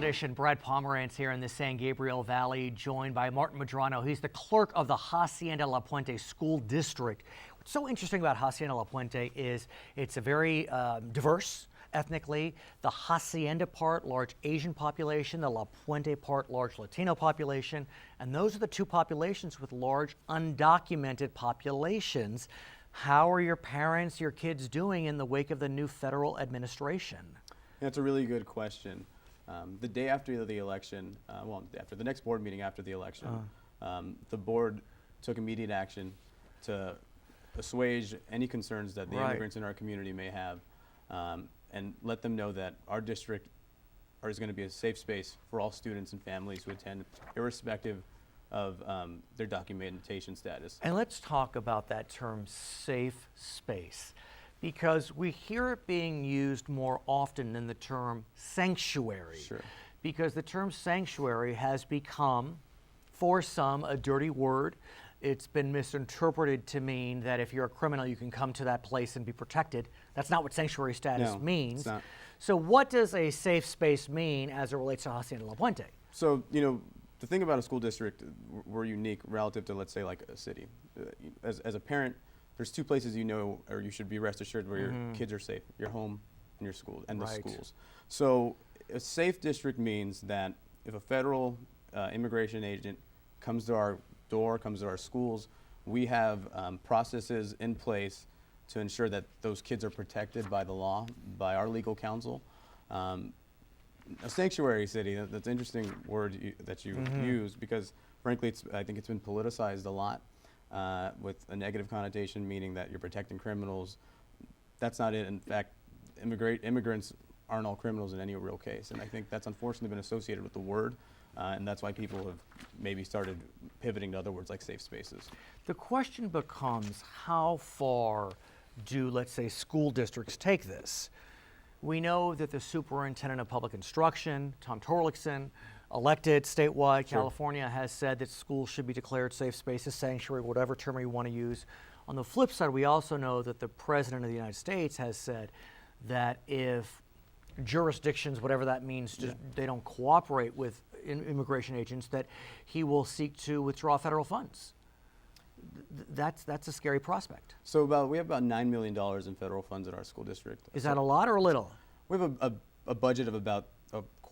Edition. Brad Pomerance here in the San Gabriel Valley, joined by Martin Medrano. He's the clerk of the Hacienda La Puente School District. What's so interesting about Hacienda La Puente is it's a very diverse ethnically. The Hacienda part, large Asian population, the La Puente part, large Latino population, and those are the two populations with large undocumented populations. How are your parents, your kids doing in the wake of the new federal administration? That's a really good question. The day after the election, after the next board meeting after the election, the board took immediate action to assuage any concerns that the immigrants in our community may have, and let them know that our district is going to be a safe space for all students and families who attend, irrespective of their documentation status. And let's talk about that term, safe space, because we hear it being used more often than the term sanctuary. Sure. Because the term sanctuary has become, for some, a dirty word. It's been misinterpreted to mean that if you're a criminal, you can come to that place and be protected. That's not what sanctuary status means. It's not. So what does a safe space mean as it relates to Hacienda La Puente? So, the thing about a school district, we're unique relative to, let's say, like a city. As a parent, there's two places or you should be rest assured where your kids are safe: your home and your school, and the schools. So a safe district means that if a federal immigration agent comes to our door, comes to our schools, we have processes in place to ensure that those kids are protected by the law, by our legal counsel. A sanctuary city, that's an interesting word that you use, because frankly, I think it's been politicized a lot. With a negative connotation, meaning that you're protecting criminals. That's not it. In fact, immigrants aren't all criminals in any real case, and I think that's unfortunately been associated with the word, and that's why people have maybe started pivoting to other words like safe spaces. The question becomes, how far do, let's say, school districts take this? We know that the superintendent of public instruction, Tom Torlakson, elected statewide, California, has said that schools should be declared safe spaces, sanctuary, whatever term you want to use. On the flip side, we also know that the President of the United States has said that if jurisdictions, whatever that means, they don't cooperate with immigration agents, that he will seek to withdraw federal funds. That's a scary prospect. So we have about $9 million in federal funds at our school district. Is that a lot or a little? We have a budget of about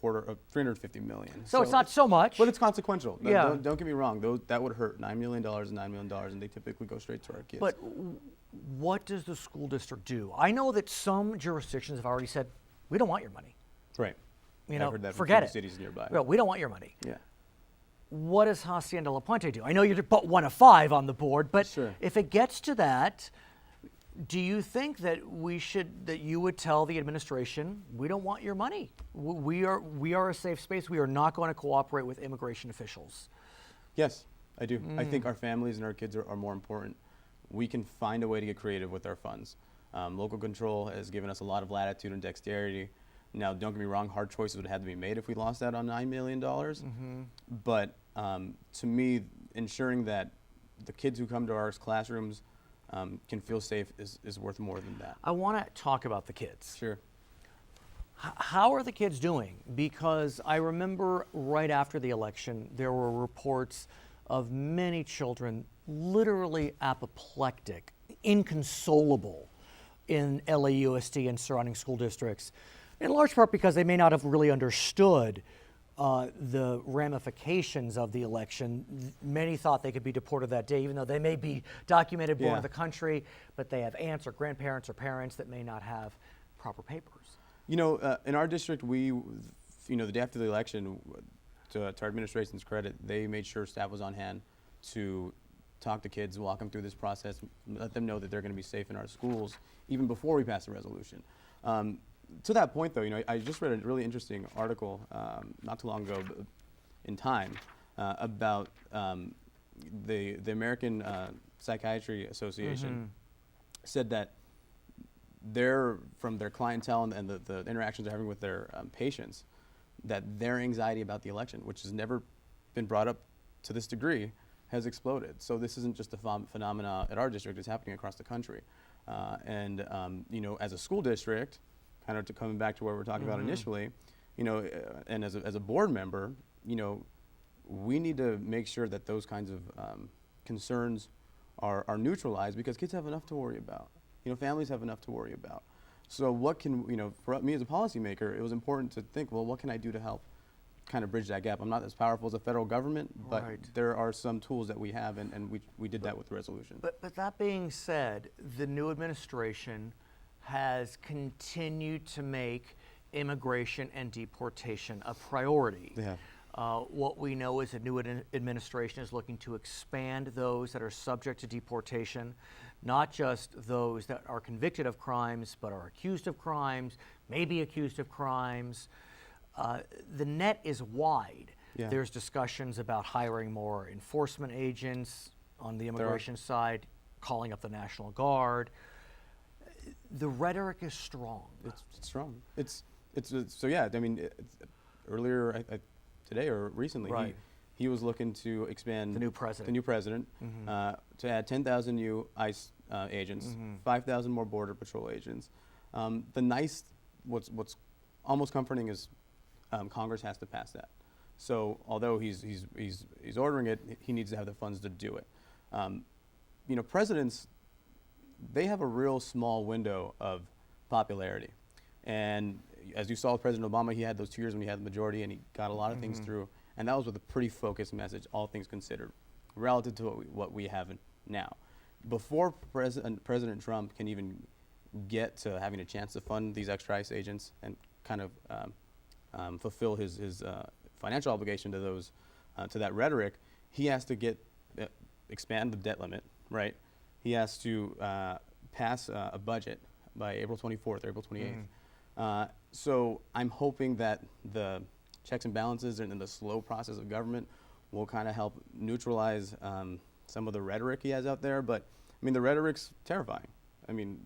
$350 million. So it's not so much. But it's consequential. Yeah. Don't get me wrong. that would hurt. $9 million is $9 million, and they typically go straight to our kids. But what does the school district do? I know that some jurisdictions have already said, we don't want your money. Right. I've heard that forget from it. Cities nearby. Well, we don't want your money. Yeah. What does Hacienda La Puente do? I know you're but one of five on the board, but if it gets to that, do you think that you would tell the administration, we don't want your money? We are a safe space. We are not going to cooperate with immigration officials. Yes, I do. I think our families and our kids are more important. We can find a way to get creative with our funds. Local control has given us a lot of latitude and dexterity. Now, don't get me wrong, hard choices would have to be made if we lost that on $9 million. But to me, ensuring that the kids who come to our classrooms can feel safe is worth more than that. I want to talk about the kids. Sure. How are the kids doing? Because I remember right after the election, there were reports of many children literally apoplectic, inconsolable in LAUSD and surrounding school districts, in large part because they may not have really understood the ramifications of the election. Many thought they could be deported that day, even though they may be documented born in the country, but they have aunts or grandparents or parents that may not have proper papers. In our district, the day after the election, to our administration's credit, they made sure staff was on hand to talk to kids, walk them through this process, let them know that they're going to be safe in our schools, even before we pass the resolution. To that point, though, I just read a really interesting article not too long ago in Time about the American Psychiatry Association said that from their clientele and the interactions they're having with their patients, that their anxiety about the election, which has never been brought up to this degree, has exploded. So this isn't just a phenomena at our district, it's happening across the country. As a school district, kind of coming back to what we were talking about initially, And as a board member, we need to make sure that those kinds of concerns are neutralized, because kids have enough to worry about. Families have enough to worry about. So what can, for me as a policymaker, it was important to think, well, what can I do to help kind of bridge that gap? I'm not as powerful as a federal government, but Right. there are some tools that we have, and we did that with the resolution. But that being said, the new administration has continued to make immigration and deportation a priority. They have. What we know is the new administration is looking to expand those that are subject to deportation, not just those that are convicted of crimes, but are accused of crimes, maybe accused of crimes. The net is wide. Yeah. There's discussions about hiring more enforcement agents on the immigration side, calling up the National Guard. The rhetoric is strong. It's strong. So yeah. I mean, earlier today or recently, Right. he was looking to expand The new president. To add 10,000 new ICE agents, 5,000 more Border Patrol agents. What's almost comforting is Congress has to pass that. So although he's ordering it, he needs to have the funds to do it. Presidents, they have a real small window of popularity. And as you saw with President Obama, he had those 2 years when he had the majority and he got a lot of things through. And that was with a pretty focused message, all things considered, relative to what we have now. Before President Trump can even get to having a chance to fund these extra ICE agents and kind of fulfill his financial obligation to those, to that rhetoric, he has to expand the debt limit, right? He has to pass a budget by April 24th or April 28th. So I'm hoping that the checks and balances and the slow process of government will kind of help neutralize some of the rhetoric he has out there. But I mean, the rhetoric's terrifying. I mean,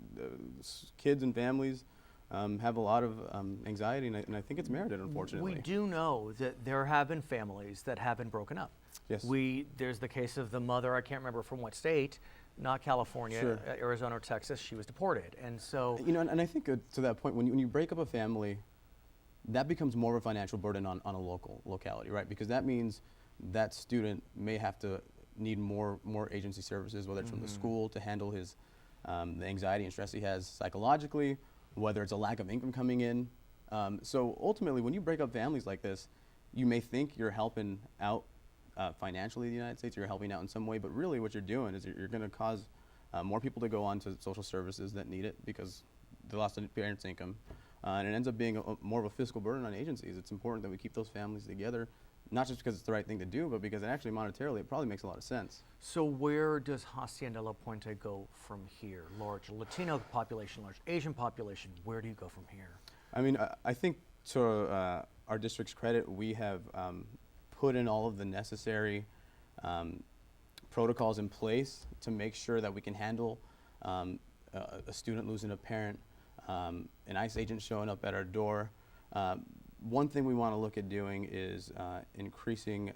kids and families have a lot of anxiety, and I think it's merited, unfortunately. We do know that there have been families that have been broken up. Yes. There's the case of the mother, I can't remember from what state, not California, Sure. Arizona or Texas, she was deported. And so, and I think to that point, when you break up a family, that becomes more of a financial burden on a locality, right? Because that means that student may have to need more agency services, whether it's from the school to handle his the anxiety and stress he has psychologically, whether it's a lack of income coming in. So ultimately, when you break up families like this, you may think you're helping out financially the United States, or you're helping out in some way, but really what you're doing is you're going to cause more people to go on to social services that need it because they lost a parent's income. And it ends up being more of a fiscal burden on agencies. It's important that we keep those families together, not just because it's the right thing to do, but because actually monetarily it probably makes a lot of sense. so where does Hacienda La Puente go from here? Large Latino population, large Asian population, where do you go from here? I mean, I think to our district's credit, we have put in all of the necessary protocols in place to make sure that we can handle a student losing a parent, an ICE agent showing up at our door. One thing we want to look at doing is increasing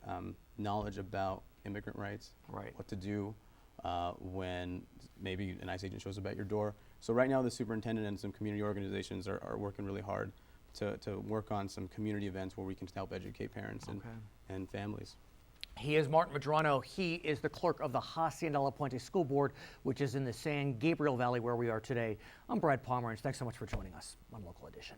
knowledge about immigrant rights, Right. what to do when maybe an ICE agent shows up at your door. So right now the superintendent and some community organizations are working really hard to work on some community events where we can help educate parents and families. He is Martin Medrano. He is the clerk of the Hacienda La Puente School Board, which is in the San Gabriel Valley where we are today. I'm Brad Pomerance. Thanks so much for joining us on Local Edition.